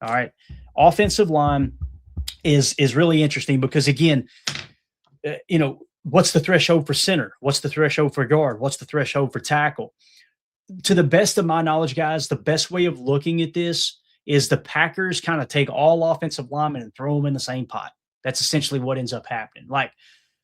All right. Offensive line is really interesting because, again, what's the threshold for center? What's the threshold for guard? What's the threshold for tackle? To the best of my knowledge, guys, the best way of looking at this is the Packers kind of take all offensive linemen and throw them in the same pot. That's essentially what ends up happening. Like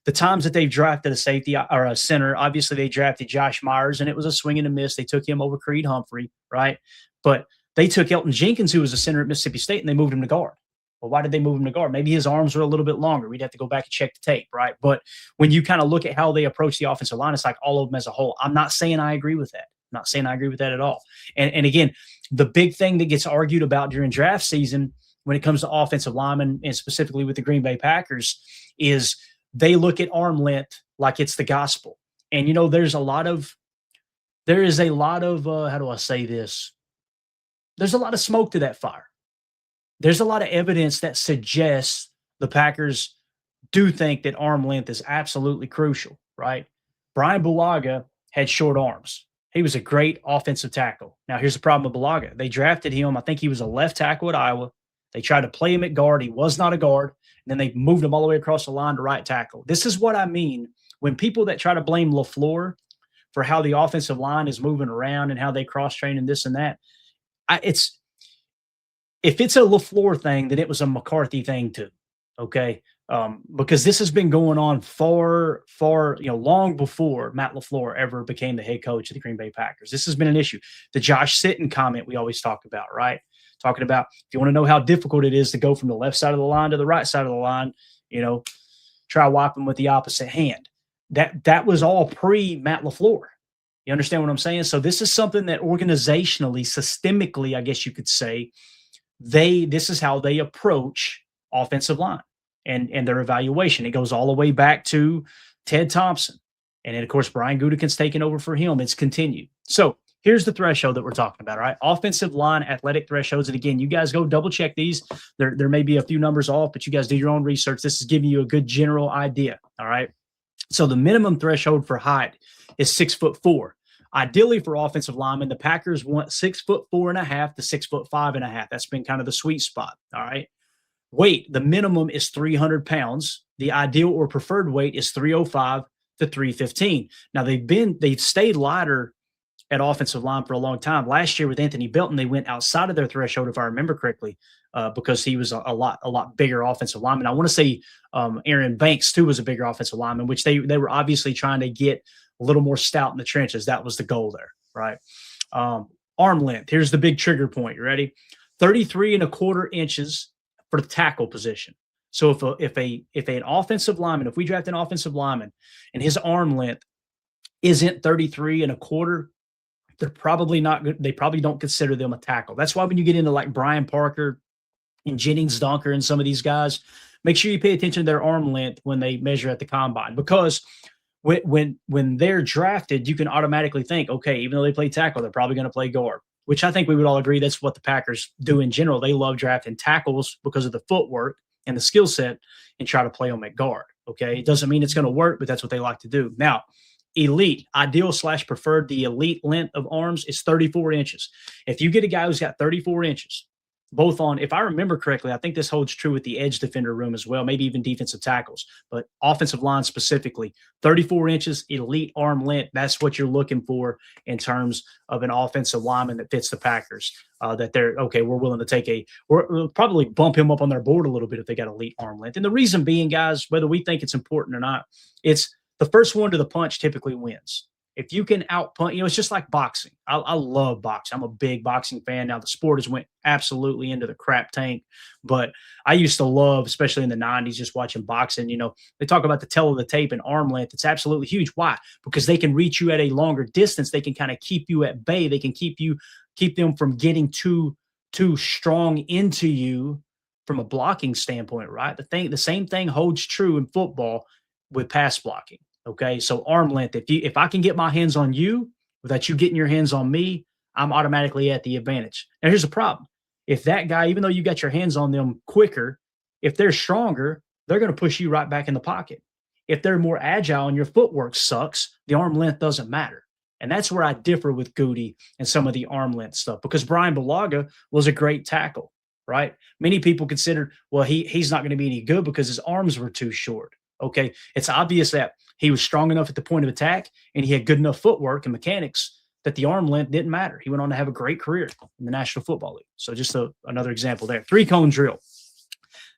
the times that they've drafted a safety or a center, obviously they drafted Josh Myers, and it was a swing and a miss. They took him over Creed Humphrey, right? But they took Elgton Jenkins, who was a center at Mississippi State, and they moved him to guard. Well, why did they move him to guard? Maybe his arms were a little bit longer. We'd have to go back and check the tape, right? But when you kind of look at how they approach the offensive line, it's like all of them as a whole. I'm not saying I agree with that. I'm not saying I agree with that at all. And again, the big thing that gets argued about during draft season when it comes to offensive linemen, and specifically with the Green Bay Packers, is they look at arm length like it's the gospel. And, there is a lot of, how do I say this? There's a lot of smoke to that fire. There's a lot of evidence that suggests the Packers do think that arm length is absolutely crucial, right? Brian Bulaga had short arms. He was a great offensive tackle. Now, here's the problem with Bulaga. They drafted him. I think he was a left tackle at Iowa. They tried to play him at guard. He was not a guard. And then they moved him all the way across the line to right tackle. This is what I mean when people that try to blame LaFleur for how the offensive line is moving around and how they cross-train and this and that. If it's a LaFleur thing, then it was a McCarthy thing too, okay? Because this has been going on far, long before Matt LaFleur ever became the head coach of the Green Bay Packers. This has been an issue. The Josh Sitton comment we always talk about, right? Talking about if you want to know how difficult it is to go from the left side of the line to the right side of the line, try wiping with the opposite hand. That was all pre-Matt LaFleur. You understand what I'm saying? So this is something that organizationally, systemically, I guess you could say, this is how they approach offensive line and their evaluation. It goes all the way back to Ted Thompson. And then, of course, Brian Gutekunst taking over for him. It's continued. So here's the threshold that we're talking about, all right? Offensive line athletic thresholds. And again, you guys go double check these. There may be a few numbers off, but you guys do your own research. This is giving you a good general idea, all right? So the minimum threshold for height is 6'4". Ideally for offensive linemen, the Packers want 6'4.5" to 6'5.5". That's been kind of the sweet spot, all right? Weight, the minimum is 300 pounds. The ideal or preferred weight is 305 to 315. Now they've stayed lighter at offensive line for a long time. Last year with Anthony Belton, they went outside of their threshold, if I remember correctly, because he was a lot bigger offensive lineman. I want to say Aaron Banks too was a bigger offensive lineman, which they were obviously trying to get a little more stout in the trenches. That was the goal there, right? Arm length. Here's the big trigger point. You ready? 33.25 inches for the tackle position. So if an offensive lineman, if we draft an offensive lineman and his arm length isn't 33.25, they're probably not good. They probably don't consider them a tackle. That's why when you get into like Brian Parker and Jennings Dunker and some of these guys, make sure you pay attention to their arm length when they measure at the combine, because when they're drafted, you can automatically think, okay, even though they play tackle, they're probably going to play guard, which I think we would all agree that's what the Packers do in general. They love drafting tackles because of the footwork and the skill set and try to play them at guard. Okay. It doesn't mean it's going to work, but that's what they like to do. Now, elite, ideal / preferred, the elite length of arms is 34 inches. If you get a guy who's got 34 inches, both on, if I remember correctly, I think this holds true with the edge defender room as well, maybe even defensive tackles, but offensive line specifically, 34 inches, elite arm length, that's what you're looking for in terms of an offensive lineman that fits the Packers, that they're, okay, we're willing to we'll probably bump him up on their board a little bit if they got elite arm length. And the reason being, guys, whether we think it's important or not, it's the first one to the punch typically wins. If you can outpunch, it's just like boxing. I love boxing. I'm a big boxing fan. Now, the sport has went absolutely into the crap tank, but I used to love, especially in the 90s, just watching boxing. They talk about the tail of the tape and arm length. It's absolutely huge. Why? Because they can reach you at a longer distance. They can kind of keep you at bay. They can keep them from getting too strong into you from a blocking standpoint, right? The same thing holds true in football with pass blocking. Okay, so arm length, if I can get my hands on you without you getting your hands on me, I'm automatically at the advantage. Now, here's the problem. If that guy, even though you got your hands on them quicker, if they're stronger, they're going to push you right back in the pocket. If they're more agile and your footwork sucks, the arm length doesn't matter. And that's where I differ with Gutey and some of the arm length stuff, because Brian Bulaga was a great tackle. right? Many people considered, well, he's not going to be any good because his arms were too short. Okay. It's obvious that he was strong enough at the point of attack and he had good enough footwork and mechanics that the arm length didn't matter. He went on to have a great career in the National Football League. So just another example there. 3-cone drill.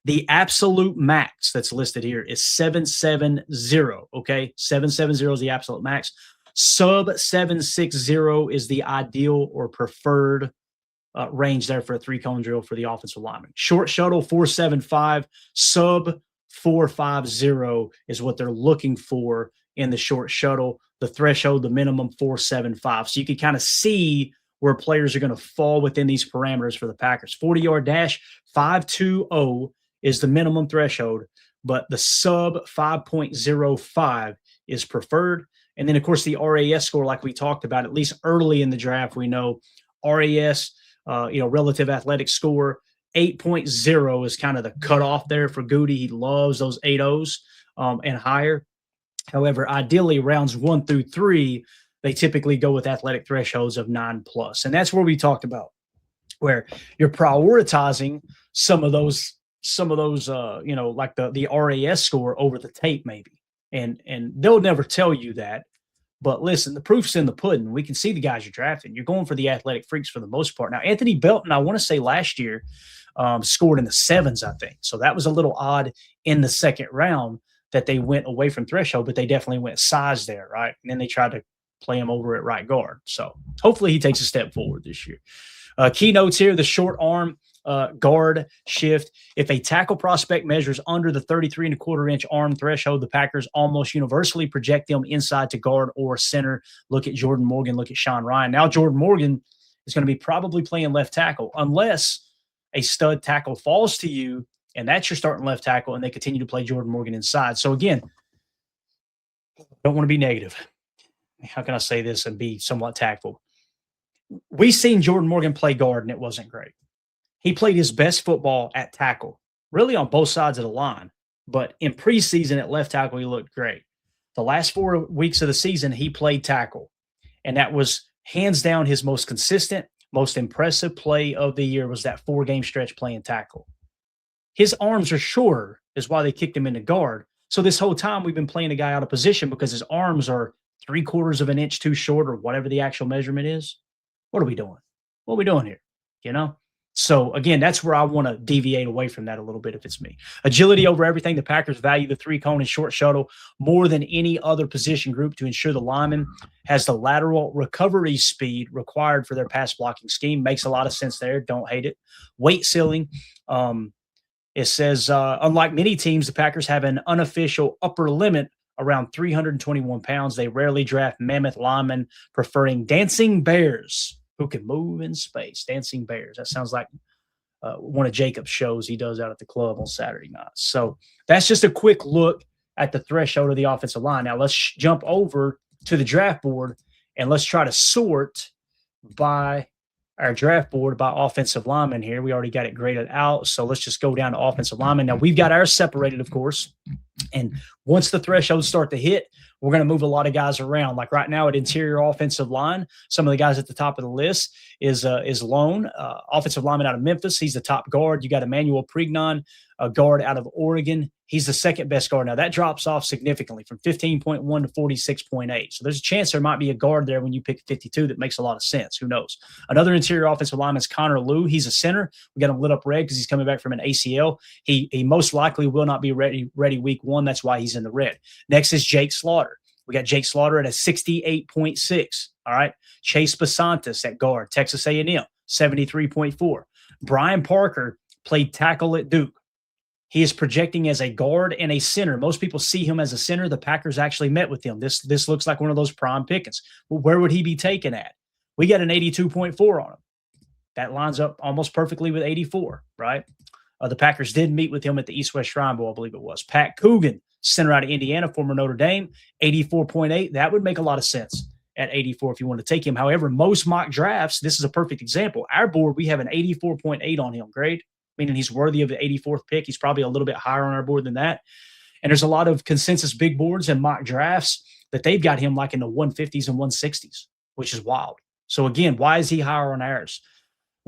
The absolute max that's listed here is 770. Okay. 770 is the absolute max. Sub 760 is the ideal or preferred range there for a 3-cone drill for the offensive lineman. Short shuttle 475, sub 450 is what they're looking for in the short shuttle. The threshold, the minimum 475. So you can kind of see where players are going to fall within these parameters for the Packers. 40-yard dash 520 is the minimum threshold, but the sub 5.05 is preferred. And then, of course, the RAS score, like we talked about, at least early in the draft, we know RAS, relative athletic score, 8.0 is kind of the cutoff there for Gutey. He loves those 8.0s and higher. However, ideally, rounds 1 through 3, they typically go with athletic thresholds of 9+. And that's where we talked about, where you're prioritizing some of those, like the RAS score over the tape maybe. And they'll never tell you that. But listen, the proof's in the pudding. We can see the guys you're drafting. You're going for the athletic freaks for the most part. Now, Anthony Belton, I want to say last year, scored in the 7s, I think. So that was a little odd in the second round that they went away from threshold, but they definitely went size there, right? And then they tried to play him over at right guard. So hopefully he takes a step forward this year. Keynotes here, the short arm guard shift. If a tackle prospect measures under the 33.25-inch arm threshold, the Packers almost universally project them inside to guard or center. Look at Jordan Morgan. Look at Sean Ryan. Now Jordan Morgan is going to be probably playing left tackle unless a stud tackle falls to you and that's your starting left tackle and they continue to play Jordan Morgan inside. So again, I don't want to be negative. How can I say this and be somewhat tactful? We seen Jordan Morgan play guard and it wasn't great. He played his best football at tackle, really on both sides of the line. But in preseason at left tackle, he looked great. The last 4 weeks of the season, he played tackle. And that was hands down his most consistent, most impressive play of the year was that 4-game stretch playing tackle. His arms are shorter is why they kicked him into guard. So this whole time we've been playing a guy out of position because his arms are 3/4 of an inch too short or whatever the actual measurement is. What are we doing? What are we doing here? So again, that's where I want to deviate away from that a little bit if it's me. Agility over everything. The Packers value the 3-cone and short shuttle more than any other position group to ensure the lineman has the lateral recovery speed required for their pass blocking scheme. Makes a lot of sense there. Don't hate it. Weight ceiling. It says, unlike many teams, the Packers have an unofficial upper limit around 321 pounds. They rarely draft mammoth linemen, preferring dancing bears who can move in space. Dancing bears. That sounds like one of Jacob's shows he does out at the club on Saturday nights. So that's just a quick look at the threshold of the offensive line. Now let's jump over to the draft board and let's try to sort by our draft board by offensive linemen here. We already got it graded out. So let's just go down to offensive linemen. Now we've got ours separated, of course. And once the thresholds start to hit, we're going to move a lot of guys around. Like right now at interior offensive line, some of the guys at the top of the list is Lone, offensive lineman out of Memphis. He's the top guard. You got Emmanuel Pregnon, a guard out of Oregon. He's the second best guard. Now that drops off significantly from 15.1 to 46.8. So there's a chance there might be a guard there when you pick 52 that makes a lot of sense. Who knows? Another interior offensive lineman is Connor Liu. He's a center. We got him lit up red because he's coming back from an ACL. He most likely will not be ready week 1. That's why he's in the red. Next is Jake Slaughter. We got Jake Slaughter at a 68.6. All right. Chase Basantis at guard, Texas A&M, 73.4. Brian Parker played tackle at Duke. He is projecting as a guard and a center. Most people see him as a center. The Packers actually met with him. This looks like one of those prime pickings. Well, where would he be taken at? We got an 82.4 on him. That lines up almost perfectly with 84, right? The Packers did meet with him at the East-West Shrine Bowl, I believe it was. Pat Coogan, center out of Indiana, former Notre Dame, 84.8. That would make a lot of sense at 84 if you want to take him. However, most mock drafts, this is a perfect example. Our board, we have an 84.8 on him grade, meaning he's worthy of the 84th pick. He's probably a little bit higher on our board than that. And there's a lot of consensus big boards and mock drafts that they've got him like in the 150s and 160s, which is wild. So again, why is he higher on ours?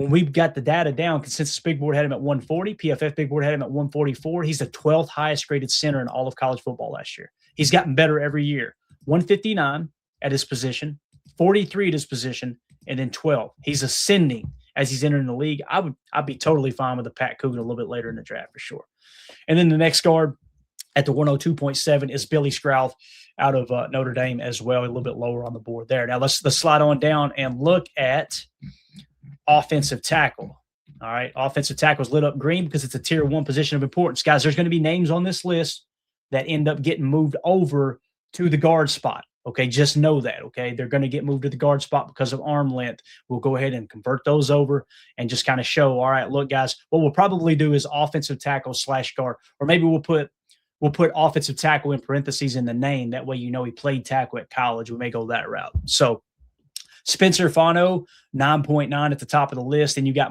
when we got the data down, Consensus Big Board had him at 140. PFF Big Board had him at 144. He's the 12th highest graded center in all of college football last year. He's gotten better every year. 159 at his position, 43 at his position, and then 12. He's ascending as he's entering the league. I'd be totally fine with the Pat Coogan a little bit later in the draft for sure. And then the next guard at the 102.7 is Billy Scrouth out of Notre Dame as well, a little bit lower on the board there. Now let's slide on down and look at offensive tackle. All right, offensive tackle is lit up green because it's a tier 1 position of importance. Guys, there's going to be names on this list that end up getting moved over to the guard spot. Okay, just know that, okay? They're going to get moved to the guard spot because of arm length. We'll go ahead and convert those over and just kind of show, all right, look, guys, what we'll probably do is offensive tackle / guard, or maybe we'll put offensive tackle in parentheses in the name. That way, you know, he played tackle at college. We may go that route. So Spencer Fano, 9.9 at the top of the list. And you got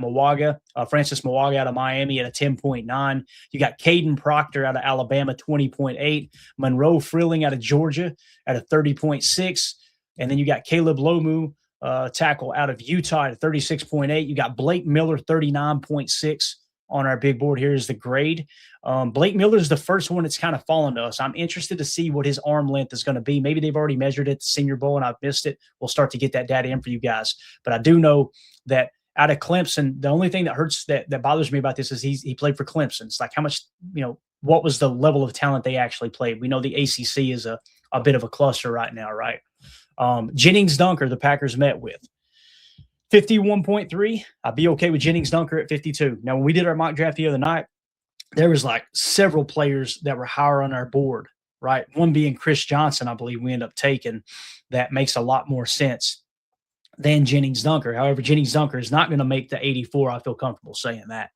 Francis Mwaga out of Miami at a 10.9. You got Caden Proctor out of Alabama, 20.8. Monroe Frilling out of Georgia at a 30.6. And then you got Caleb Lomu, tackle out of Utah at a 36.8. You got Blake Miller, 39.6 on our big board. Here is the grade. Blake Miller is the first one that's kind of fallen to us. I'm interested to see what his arm length is going to be. Maybe they've already measured it at the Senior Bowl and I've missed it. We'll start to get that data in for you guys. But I do know that out of Clemson, the only thing that hurts, that bothers me about this is he played for Clemson. It's like how much, what was the level of talent they actually played? We know the ACC is a bit of a cluster right now, right? Jennings Dunker, the Packers met with. 51.3. I'd be okay with Jennings Dunker at 52. Now, when we did our mock draft the other night, there was like several players that were higher on our board, right? One being Chris Johnson, I believe we end up taking. That makes a lot more sense than Jennings Dunker. However, Jennings Dunker is not going to make the 84. I feel comfortable saying that.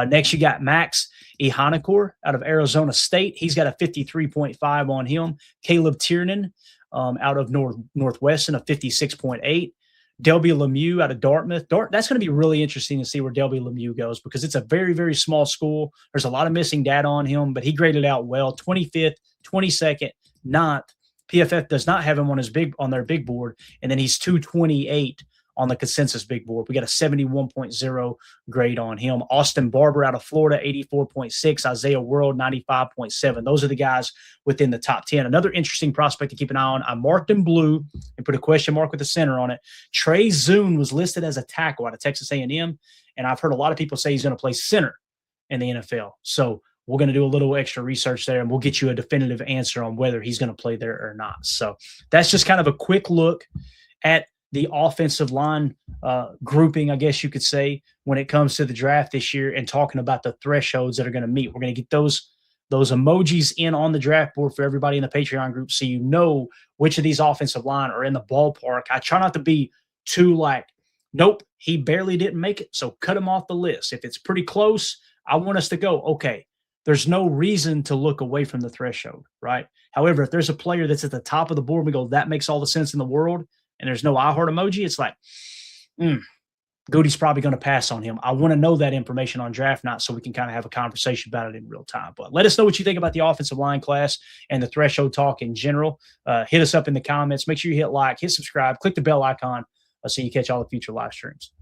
Next, you got Max Ihanakor out of Arizona State. He's got a 53.5 on him. Caleb Tiernan out of Northwestern, a 56.8. Delby Lemieux out of Dartmouth. That's going to be really interesting to see where Delby Lemieux goes because it's a very, very small school. There's a lot of missing data on him, but he graded out well. 25th, 22nd, 9th. PFF does not have him on their big board, and then he's 228 on the Consensus Big Board. We got a 71.0 grade on him. Austin Barber out of Florida, 84.6. Isaiah World, 95.7. Those are the guys within the top 10. Another interesting prospect to keep an eye on, I marked in blue and put a question mark with a center on it. Trey Zune was listed as a tackle out of Texas A&M, and I've heard a lot of people say he's going to play center in the NFL. So we're going to do a little extra research there, and we'll get you a definitive answer on whether he's going to play there or not. So that's just kind of a quick look at the offensive line grouping, I guess you could say, when it comes to the draft this year and talking about the thresholds that are going to meet. We're going to get those emojis in on the draft board for everybody in the Patreon group so you know which of these offensive line are in the ballpark. I try not to be too like, nope, he barely didn't make it, so cut him off the list. If it's pretty close, I want us to go, okay, there's no reason to look away from the threshold, right? However, if there's a player that's at the top of the board, we go, that makes all the sense in the world, and there's no I heart emoji, it's like, Gutey's probably going to pass on him. I want to know that information on draft night so we can kind of have a conversation about it in real time. But let us know what you think about the offensive line class and the threshold talk in general. Hit us up in the comments. Make sure you hit like, hit subscribe, click the bell icon so you catch all the future live streams.